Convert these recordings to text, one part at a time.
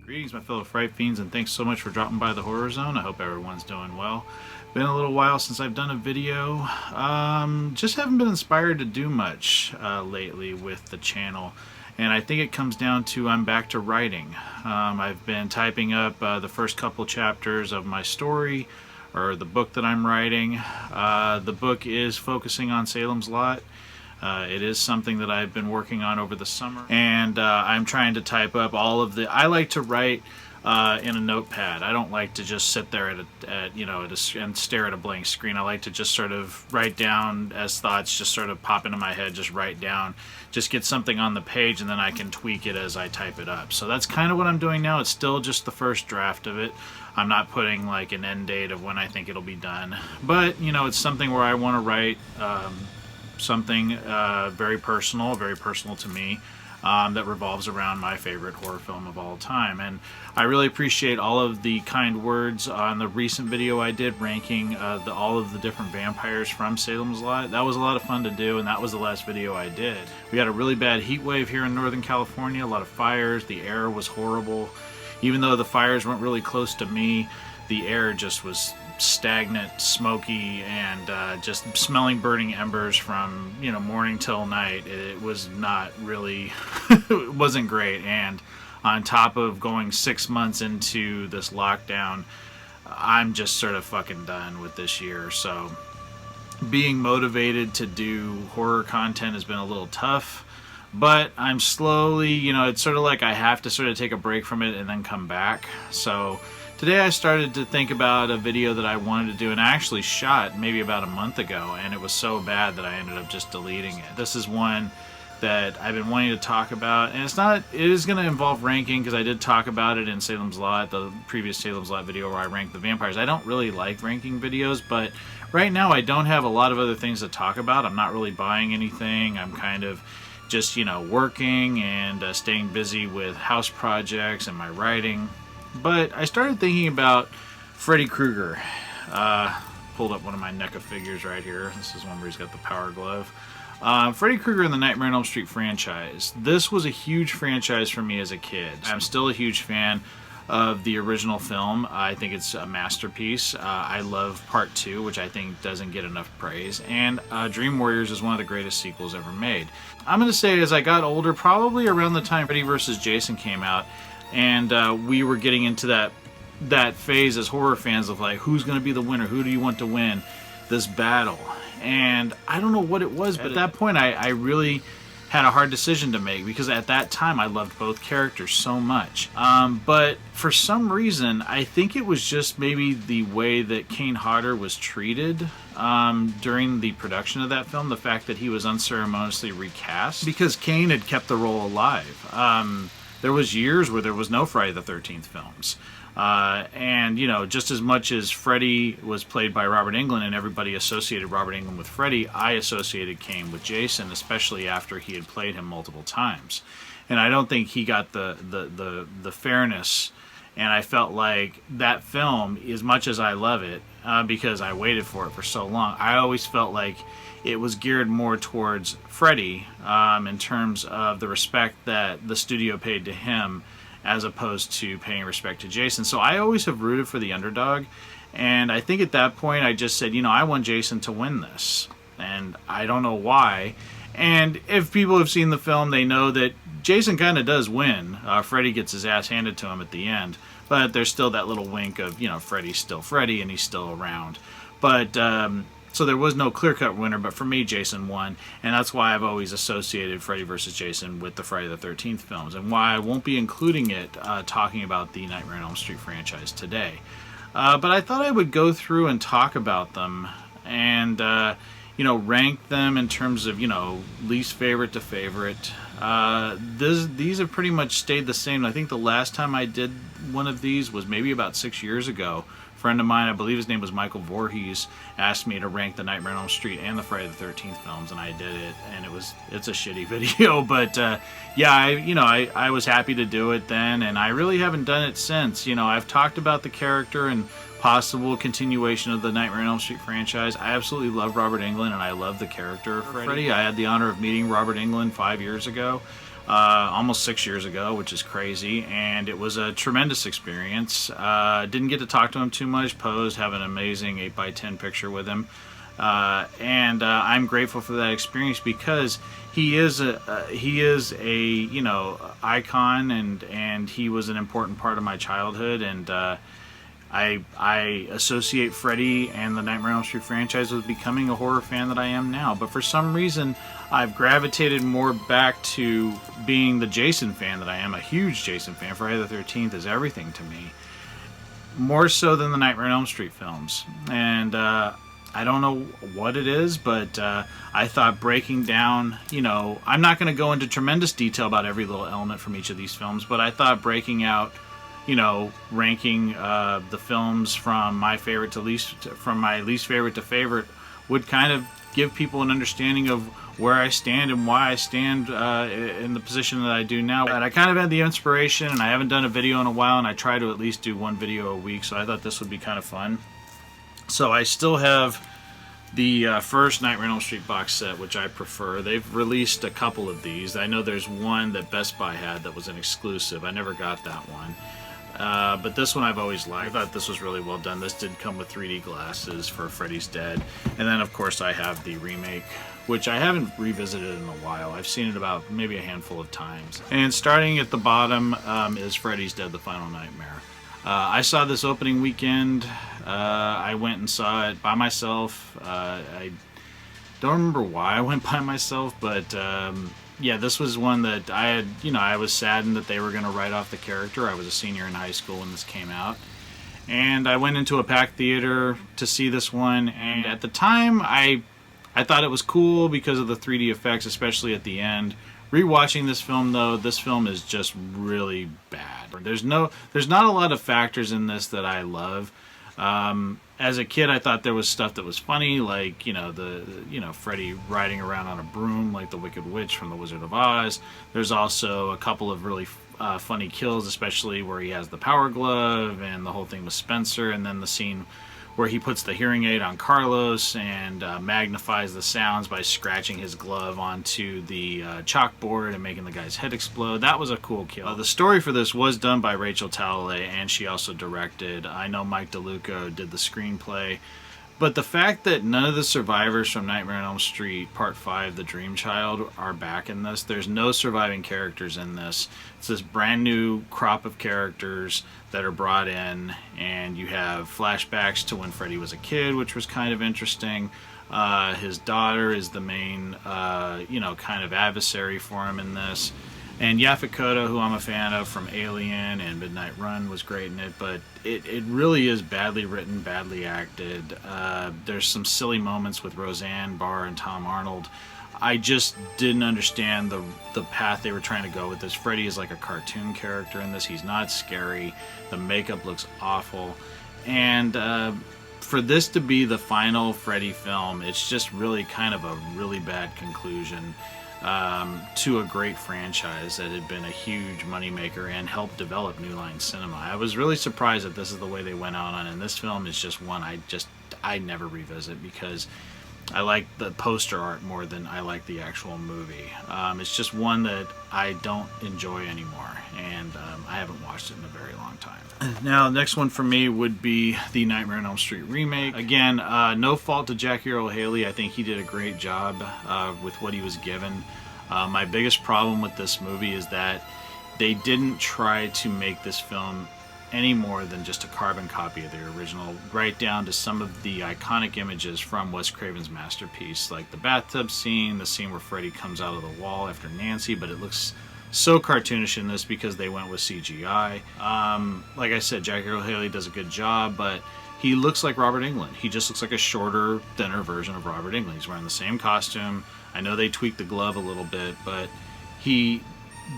Greetings, my fellow Fright Fiends, and thanks so much for dropping by the Horror Zone. I hope everyone's doing well. Been a little while since I've done a video. Just haven't been inspired to do much lately with the channel. And I think it comes down to I'm back to writing. I've been typing up the first couple chapters of my story, or the book that I'm writing. The book is focusing on Salem's Lot. It is something that I've been working on over the summer, and I'm trying to type up all of the. I like to write in a notepad. I don't like to just sit there and stare at a blank screen. I like to just sort of write down as thoughts just sort of pop into my head. Just write down, just get something on the page, and then I can tweak it as I type it up. So that's kind of what I'm doing now. It's still just the first draft of it. I'm not putting like an end date of when I think it'll be done, but you know, it's something where I want to write. Something very personal to me, that revolves around my favorite horror film of all time. And I really appreciate all of the kind words on the recent video I did ranking all of the different vampires from Salem's Lot. That was a lot of fun to do, and that was the last video I did. We had a really bad heat wave here in Northern California, a lot of fires, the air was horrible. Even though the fires weren't really close to me, the air just was stagnant, smoky, and just smelling burning embers from morning till night. It was not really it wasn't great. And on top of going 6 months into this lockdown, I'm just sort of fucking done with this year. So being motivated to do horror content has been a little tough, but I'm slowly, it's sort of like I have to sort of take a break from it and then come back. So today I started to think about a video that I wanted to do, and I actually shot maybe about a month ago, and it was so bad that I ended up just deleting it. This is one that I've been wanting to talk about, and it is going to involve ranking, because I did talk about it in Salem's Lot, the previous Salem's Lot video where I ranked the vampires. I don't really like ranking videos, but right now I don't have a lot of other things to talk about. I'm not really buying anything. I'm kind of just, working and staying busy with house projects and my writing. But I started thinking about Freddy Krueger. Pulled up one of my NECA figures right here. This is one where he's got the power glove. Freddy Krueger in the Nightmare on Elm Street franchise. This was a huge franchise for me as a kid. I'm still a huge fan of the original film. I think it's a masterpiece. I love Part 2, which I think doesn't get enough praise. And Dream Warriors is one of the greatest sequels ever made. I'm going to say as I got older, probably around the time Freddy vs. Jason came out, and we were getting into that phase as horror fans of like, who's going to be the winner? Who do you want to win this battle? And I don't know what it was, but at that point I really had a hard decision to make, because at that time I loved both characters so much. But for some reason, I think it was just maybe the way that Kane Hodder was treated during the production of that film, the fact that he was unceremoniously recast, because Kane had kept the role alive. There was years where there was no Friday the 13th films. And, just as much as Freddy was played by Robert Englund and everybody associated Robert Englund with Freddy, I associated Kane with Jason, especially after he had played him multiple times. And I don't think he got the fairness. And I felt like that film, as much as I love it, because I waited for it for so long, I always felt like it was geared more towards Freddy in terms of the respect that the studio paid to him, as opposed to paying respect to Jason. So I always have rooted for the underdog, and I think at that point I just said, I want Jason to win this, and I don't know why. And if people have seen the film, they know that Jason kind of does win. Freddy gets his ass handed to him at the end, but there's still that little wink of, Freddy's still Freddy and he's still around. But so there was no clear-cut winner, but for me, Jason won, and that's why I've always associated Freddy vs. Jason with the Friday the 13th films, and why I won't be including it talking about the Nightmare on Elm Street franchise today. But I thought I would go through and talk about them, and rank them in terms of least favorite to favorite. These have pretty much stayed the same. I think the last time I did one of these was maybe about 6 years ago. A friend of mine, I believe his name was Michael Voorhees, asked me to rank the Nightmare on Elm Street and the Friday the 13th films, and I did it, and it's a shitty video, but yeah, I was happy to do it then, and I really haven't done it since. I've talked about the character and possible continuation of the Nightmare on Elm Street franchise. I absolutely love Robert Englund, and I love the character of Freddy. I had the honor of meeting Robert Englund 5 years ago. almost 6 years ago, which is crazy, and it was a tremendous experience. Didn't get to talk to him too much. Posed, have an amazing 8x10 picture with him, and I'm grateful for that experience because he is a you know, icon, and he was an important part of my childhood, and I associate Freddy and the Nightmare on Elm Street franchise with becoming a horror fan that I am now. But for some reason, I've gravitated more back to being the Jason fan that I am. A huge Jason fan. Friday the 13th is everything to me. More so than the Nightmare on Elm Street films. And I don't know what it is, but I thought breaking down, you know, I'm not going to go into tremendous detail about every little element from each of these films, but I thought breaking out, you know, ranking the films from my favorite to least, from my least favorite to favorite, would kind of give people an understanding of where I stand and why I stand in the position that I do now. But I kind of had the inspiration, and I haven't done a video in a while, and I try to at least do one video a week, so I thought this would be kind of fun. So I still have the first Nightmare on Elm Street box set, which I prefer. They've released a couple of these. I know there's one that Best Buy had that was an exclusive. I never got that one. But this one I've always liked. I thought this was really well done. This did come with 3D glasses for Freddys Dead. And then, of course, I have the remake, which I haven't revisited in a while. I've seen it about maybe a handful of times. And starting at the bottom is Freddys Dead, The Final Nightmare. I saw this opening weekend. I went and saw it by myself. I don't remember why I went by myself, but yeah, this was one that I had, you know, I was saddened that they were going to write off the character. I was a senior in high school when this came out. And I went into a packed theater to see this one, and at the time, I thought it was cool because of the 3D effects, especially at the end. Rewatching this film, though, this film is just really bad. There's not a lot of factors in this that I love. As a kid, I thought there was stuff that was funny, like, you know, Freddy riding around on a broom like the Wicked Witch from The Wizard of Oz. There's also a couple of really funny kills, especially where he has the power glove and the whole thing with Spencer, and then the scene where he puts the hearing aid on Carlos and magnifies the sounds by scratching his glove onto the chalkboard and making the guy's head explode. That was a cool kill. The story for this was done by Rachel Talalay, and she also directed. I know Mike DeLuca did the screenplay. But the fact that none of the survivors from Nightmare on Elm Street Part 5, The Dream Child, are back in this. There's no surviving characters in this. It's this brand new crop of characters that are brought in, and you have flashbacks to when Freddy was a kid, which was kind of interesting. His daughter is the main, you know, kind of adversary for him in this. And Yaphet Kotto, who I'm a fan of from Alien and Midnight Run, was great in it, but it really is badly written, badly acted. There's some silly moments with Roseanne Barr and Tom Arnold. I just didn't understand the path they were trying to go with this. Freddy is like a cartoon character in this. He's not scary. The makeup looks awful. And for this to be the final Freddy film, it's just really kind of a really bad conclusion to a great franchise that had been a huge moneymaker and helped develop New Line Cinema. I was really surprised that this is the way they went out on it, and this film is just one I never revisit because I like the poster art more than I like the actual movie. It's just one that I don't enjoy anymore, and I haven't watched it in a very long time. Now, the next one for me would be the Nightmare on Elm Street remake. Again, no fault to Jackie Earle Haley. I think he did a great job with what he was given. My biggest problem with this movie is that they didn't try to make this film any more than just a carbon copy of the original, right down to some of the iconic images from Wes Craven's masterpiece, like the bathtub scene, the scene where Freddy comes out of the wall after Nancy, but it looks so cartoonish in this because they went with CGI. Like I said, Jackie Earle Haley does a good job, but he looks like Robert Englund. He just looks like a shorter, thinner version of Robert Englund. He's wearing the same costume. I know they tweaked the glove a little bit, but he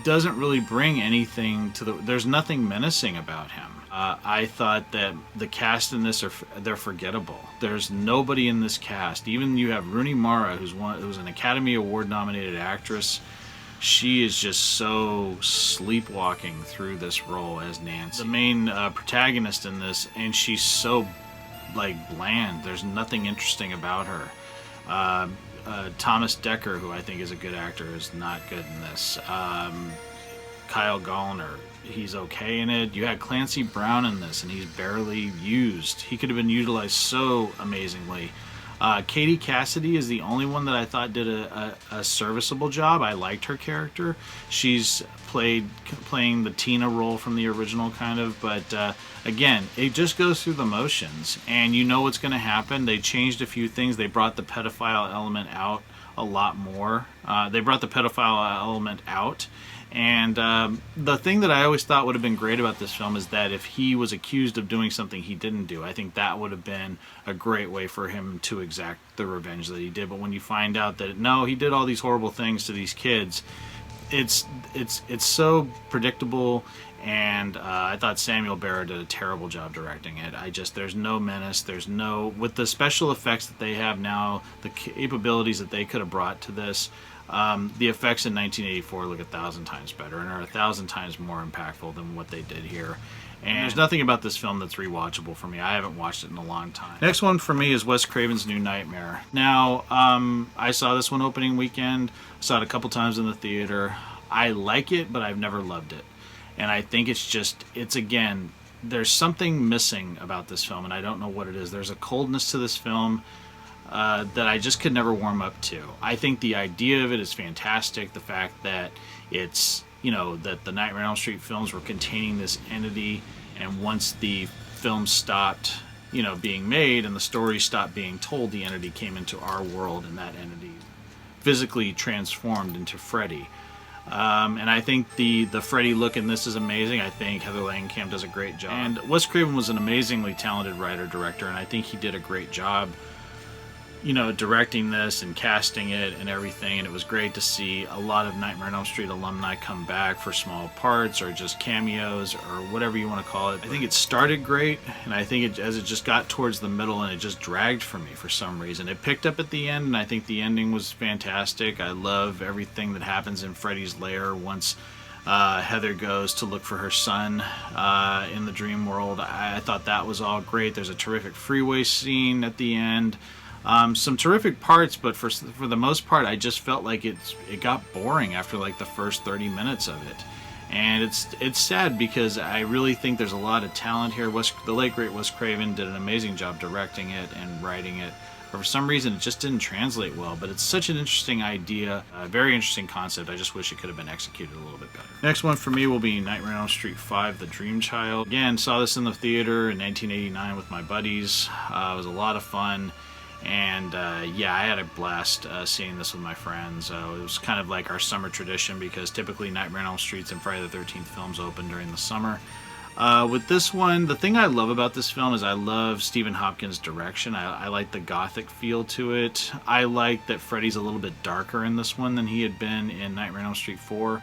doesn't really bring anything to the... There's nothing menacing about him. I thought that the cast in this they're forgettable. There's nobody in this cast. Even you have Rooney Mara, who's an Academy Award nominated actress. She is just so sleepwalking through this role as Nancy, the main protagonist in this, and she's so like bland. There's nothing interesting about her. Thomas Dekker, who I think is a good actor, is not good in this. Kyle Gallner, he's okay in it. You had Clancy Brown in this, and he's barely used. He could have been utilized so amazingly. Katie Cassidy is the only one that I thought did a serviceable job. I liked her character. She's playing the Tina role from the original, kind of, but again, it just goes through the motions, and you know what's going to happen. They changed a few things. They brought the pedophile element out a lot more. They brought the pedophile element out. And the thing that I always thought would have been great about this film is that if he was accused of doing something he didn't do, I think that would have been a great way for him to exact the revenge that he did. But when you find out that, no, he did all these horrible things to these kids, it's so predictable. And I thought Samuel Barra did a terrible job directing it. There's no menace. With the special effects that they have now, the capabilities that they could have brought to this, the effects in 1984 look 1,000 times better and are 1,000 times more impactful than what they did here. And there's nothing about this film that's rewatchable for me. I haven't watched it in a long time. Next one for me is Wes Craven's New Nightmare. Now, I saw this one opening weekend. I saw it a couple times in the theater. I like it, but I've never loved it. And I think it's again, there's something missing about this film, and I don't know what it is. There's a coldness to this film that I just could never warm up to. I think the idea of it is fantastic. The fact that it's, that the Nightmare on Elm Street films were containing this entity, and once the film stopped, being made and the story stopped being told, the entity came into our world, and that entity physically transformed into Freddy. And I think the Freddy look in this is amazing. I think Heather Langenkamp does a great job. And Wes Craven was an amazingly talented writer-director, and I think he did a great job directing this and casting it and everything. And it was great to see a lot of Nightmare on Elm Street alumni come back for small parts or just cameos or whatever you want to call it. I think it started great, and I think as it just got towards the middle, and it just dragged for me for some reason. It picked up at the end, and I think the ending was fantastic. I love everything that happens in Freddy's lair once Heather goes to look for her son in the dream world. I thought that was all great. There's a terrific freeway scene at the end. Some terrific parts, but for the most part, I just felt like it got boring after like the first 30 minutes of it. And it's sad because I really think there's a lot of talent here. The late great Wes Craven did an amazing job directing it and writing it. But for some reason, it just didn't translate well. But it's such an interesting idea, a very interesting concept. I just wish it could have been executed a little bit better. Next one for me will be Nightmare on Elm Street 5, The Dream Child. Again, saw this in the theater in 1989 with my buddies. It was a lot of fun. And yeah, I had a blast seeing this with my friends. It was kind of like our summer tradition because typically Nightmare on Elm Street and Friday the 13th films open during the summer. With this one, the thing I love about this film is I love Stephen Hopkins' direction. I like the gothic feel to it. I like that Freddy's a little bit darker in this one than he had been in Nightmare on Elm Street 4.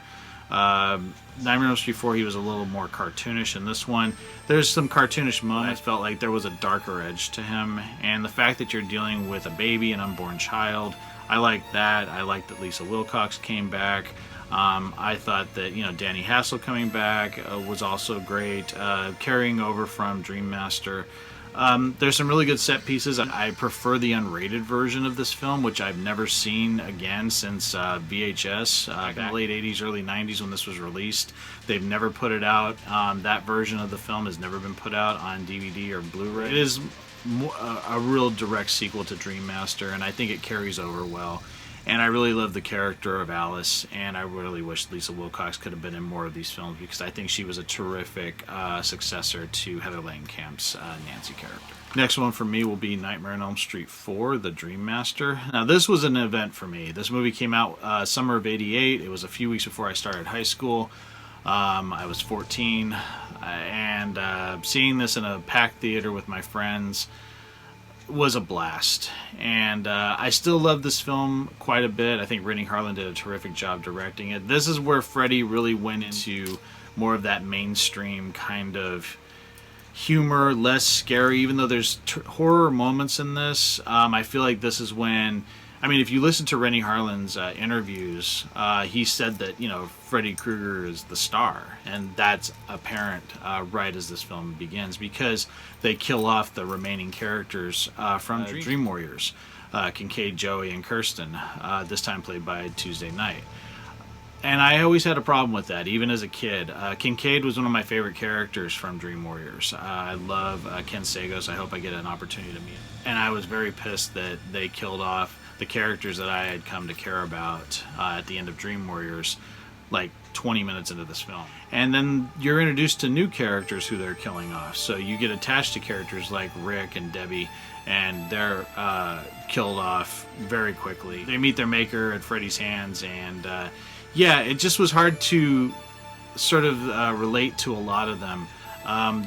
Nightmare on Elm Street 4, he was a little more cartoonish. In this one, there's some cartoonish moments. I felt like there was a darker edge to him, and the fact that you're dealing with a baby, an unborn child, I like that. I like that Lisa Wilcox came back. I thought that Danny Hassel coming back was also great, carrying over from Dream Master. There's some really good set pieces. I prefer the unrated version of this film, which I've never seen again since VHS, back in the late 80s, early 90s when this was released. They've never put it out. That version of the film has never been put out on DVD or Blu-ray. It is a real direct sequel to Dream Master, and I think it carries over well. And I really love the character of Alice, and I really wish Lisa Wilcox could have been in more of these films because I think she was a terrific successor to Heather Langenkamp's Nancy character. Next one for me will be Nightmare on Elm Street 4, The Dream Master. Now, this was an event for me. This movie came out summer of '88. It was a few weeks before I started high school. I was 14, and seeing this in a packed theater with my friends was a blast. And I still love this film quite a bit. I think Rennie Harlan did a terrific job directing it. This is where Freddy really went into more of that mainstream kind of humor, less scary, even though there's horror moments in this. I feel like this is when, if you listen to Rennie Harlan's interviews, he said that, Freddy Krueger is the star, and that's apparent right as this film begins because they kill off the remaining characters from Dream Warriors. Kincaid, Joey, and Kirsten, this time played by Tuesday Knight. And I always had a problem with that, even as a kid. Kincaid was one of my favorite characters from Dream Warriors. I love Ken Sagos. I hope I get an opportunity to meet him. And I was very pissed that they killed off the characters that I had come to care about at the end of Dream Warriors, like 20 minutes into this film. And then you're introduced to new characters who they're killing off. So you get attached to characters like Rick and Debbie, and they're killed off very quickly. They meet their maker at Freddy's hands, and yeah, it just was hard to sort of relate to a lot of them.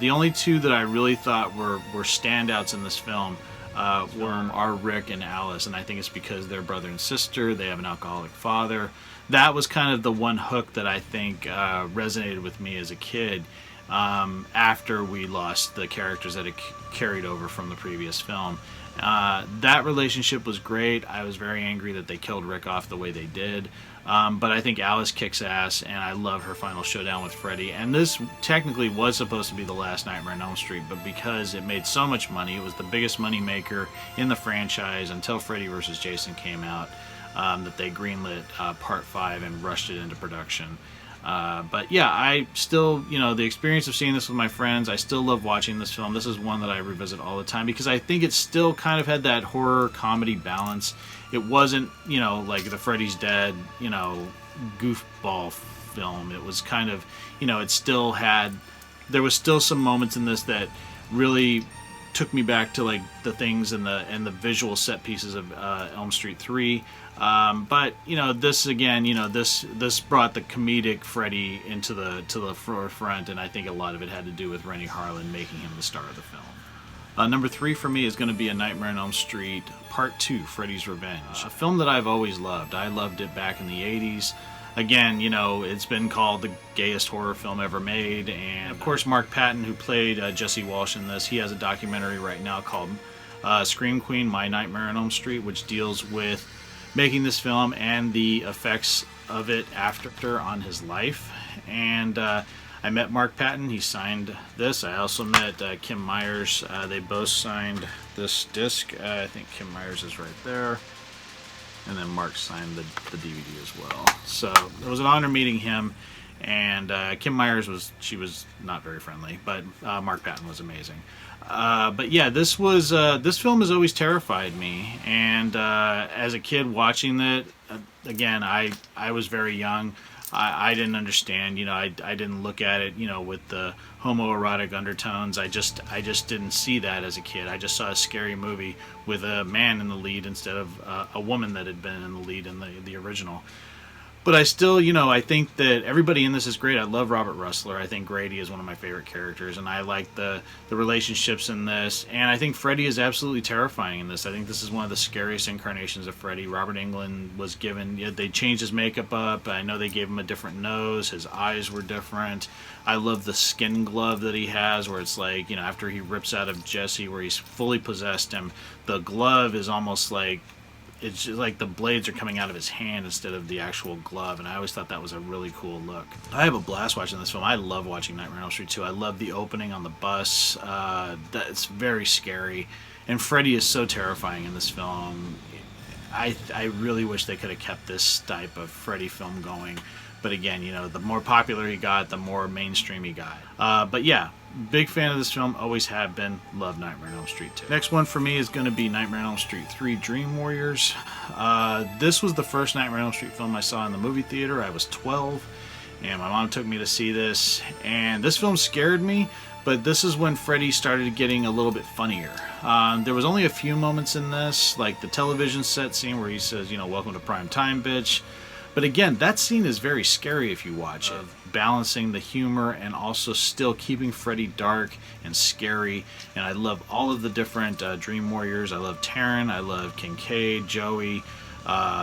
The only two that I really thought were standouts in this film are Rick and Alice, and I think it's because they're brother and sister. They have an alcoholic father. That was kind of the one hook that I think resonated with me as a kid after we lost the characters that had carried over from the previous film. That relationship was great. I was very angry that they killed Rick off the way they did. But I think Alice kicks ass, and I love her final showdown with Freddy. And this technically was supposed to be the last Nightmare on Elm Street, but because it made so much money, it was the biggest money maker in the franchise until Freddy vs. Jason came out, that they greenlit Part 5 and rushed it into production. But yeah, I still, the experience of seeing this with my friends, I still love watching this film. This is one that I revisit all the time because I think it still kind of had that horror comedy balance. It wasn't, like the Freddys Dead, goofball film. It was kind of, it still had, there was still some moments in this that really took me back to like the things and the visual set pieces of Elm Street 3. But this again, this brought the comedic Freddy to the forefront, and I think a lot of it had to do with Rennie Harlan making him the star of the film. Number 3 for me is going to be A Nightmare on Elm Street Part 2, Freddys Revenge. A film that I've always loved. I loved it back in the 80s. Again, it's been called the gayest horror film ever made. And of course, Mark Patton, who played Jesse Walsh in this, he has a documentary right now called Scream Queen, My Nightmare on Elm Street, which deals with making this film and the effects of it after on his life. And I met Mark Patton. He signed this. I also met Kim Myers. They both signed this disc. I think Kim Myers is right there. And then Mark signed the DVD as well. So it was an honor meeting him. And Kim Myers was not very friendly, but Mark Patton was amazing. But yeah, this film has always terrified me. And as a kid watching it, again, I was very young. I didn't understand, I didn't look at it, with the homoerotic undertones. I just didn't see that as a kid. I just saw a scary movie with a man in the lead instead of a woman that had been in the lead in the original. But I still, I think that everybody in this is great. I love Robert Russler. I think Grady is one of my favorite characters, and I like the relationships in this. And I think Freddy is absolutely terrifying in this. I think this is one of the scariest incarnations of Freddy. Robert Englund was given, they changed his makeup up. I know they gave him a different nose. His eyes were different. I love the skin glove that he has, where it's like, after he rips out of Jesse, where he's fully possessed him, the glove is almost like, it's just like the blades are coming out of his hand instead of the actual glove, and I always thought that was a really cool look. I have a blast watching this film. I love watching Nightmare on Elm Street 2. I love the opening on the bus. It's very scary, and Freddy is so terrifying in this film. I really wish they could have kept this type of Freddy film going. But again, the more popular he got, the more mainstream he got. But yeah, big fan of this film, always have been. Love Nightmare on Elm Street 2. Next one for me is going to be Nightmare on Elm Street 3 Dream Warriors. This was the first Nightmare on Elm Street film I saw in the movie theater. I was 12, and my mom took me to see this. And this film scared me, but this is when Freddy started getting a little bit funnier. There was only a few moments in this, like the television set scene where he says, welcome to prime time, bitch. But again, that scene is very scary if you watch it. Balancing the humor and also still keeping Freddy dark and scary. And I love all of the different Dream Warriors. I love Taryn. I love Kincaid, Joey,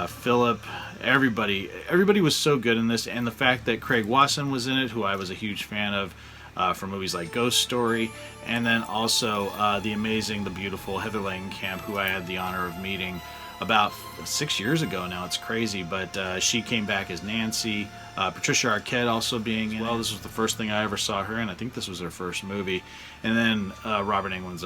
Philip. Everybody was so good in this. And the fact that Craig Wasson was in it, who I was a huge fan of from movies like Ghost Story. And then also the beautiful Heather Langenkamp, who I had the honor of meeting about 6 years ago now. It's crazy, but she came back as Nancy. Patricia Arquette also being in. This was the first thing I ever saw her in. I think this was her first movie. And then Robert Englund's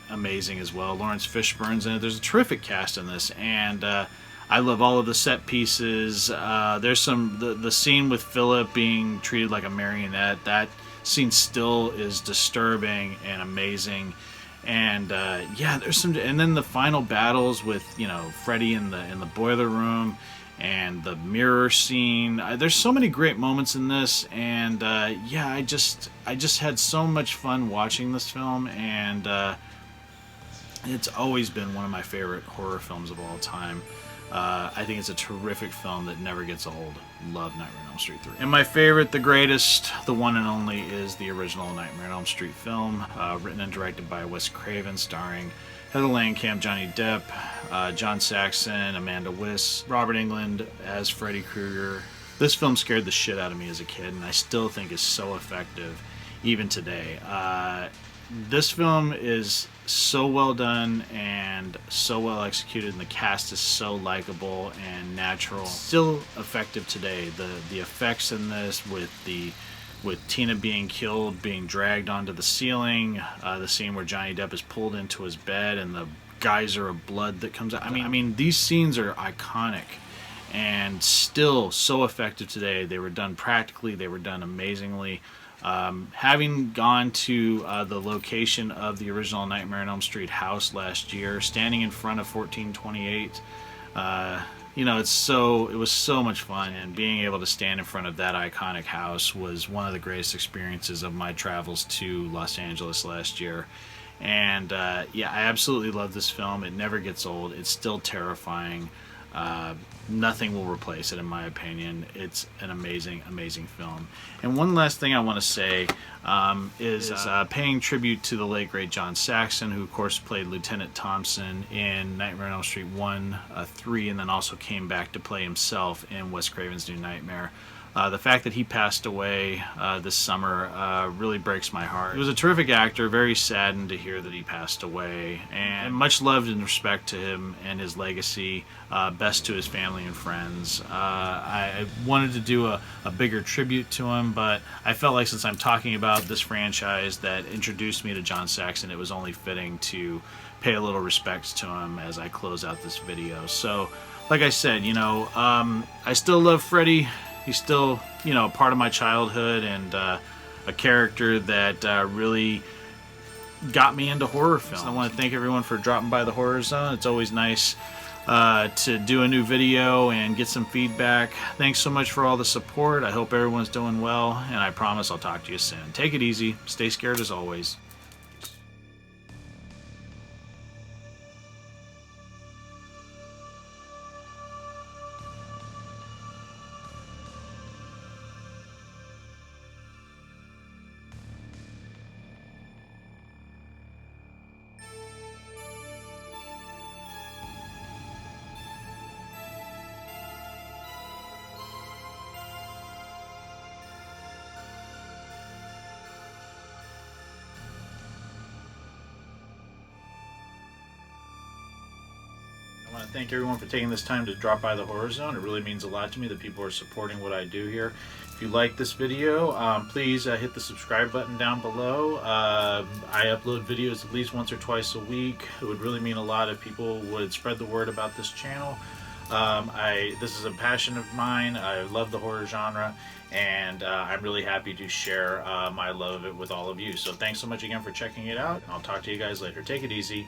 amazing as well. Lawrence Fishburne's in it. There's a terrific cast in this, and I love all of the set pieces. There's the scene with Philip being treated like a marionette. That scene still is disturbing and amazing. And yeah, there's some, and then the final battles with, you know, Freddy in the boiler room and the mirror scene. There's so many great moments in this, and yeah, I just had so much fun watching this film, and it's always been one of my favorite horror films of all time. I think it's a terrific film that never gets old. Love Nightmare on Elm Street 3. And my favorite, the greatest, the one and only, is the original Nightmare on Elm Street film, written and directed by Wes Craven, starring Heather Langenkamp, Johnny Depp, John Saxon, Amanda Wyss, Robert Englund as Freddy Krueger. This film scared the shit out of me as a kid, and I still think is so effective even today. This film is so well done and so well executed, and the cast is so likable and natural. Still effective today. The effects in this, with Tina being killed, being dragged onto the ceiling, the scene where Johnny Depp is pulled into his bed and the geyser of blood that comes out. I mean, these scenes are iconic and still so effective today. They were done practically. They were done amazingly. Having gone to the location of the original Nightmare on Elm Street house last year, standing in front of 1428, you know, it was so much fun, and being able to stand in front of that iconic house was one of the greatest experiences of my travels to Los Angeles last year. And yeah, I absolutely love this film. It never gets old. It's still terrifying. Nothing will replace it, in my opinion. It's an amazing, amazing film. And one last thing I want to say is paying tribute to the late, great John Saxon, who, of course, played Lieutenant Thompson in Nightmare on Elm Street 1, 3, and then also came back to play himself in Wes Craven's New Nightmare. The fact that he passed away this summer really breaks my heart. He was a terrific actor, very saddened to hear that he passed away, and much loved and respect to him and his legacy. Best to his family and friends. I wanted to do a bigger tribute to him, but I felt like, since I'm talking about this franchise that introduced me to John Saxon, it was only fitting to pay a little respect to him as I close out this video. So, like I said, you know, I still love Freddy. He's still, you know, part of my childhood, and a character that really got me into horror films. I want to thank everyone for dropping by the Horror Zone. It's always nice to do a new video and get some feedback. Thanks so much for all the support. I hope everyone's doing well, and I promise I'll talk to you soon. Take it easy. Stay scared as always. I want to thank everyone for taking this time to drop by the Horror Zone. It really means a lot to me that people are supporting what I do here. If you like this video, please hit the subscribe button down below. I upload videos at least once or twice a week. It would really mean a lot if people would spread the word about this channel. This is a passion of mine. I love the horror genre, and I'm really happy to share my love of it with all of you. So thanks so much again for checking it out, and I'll talk to you guys later. Take it easy.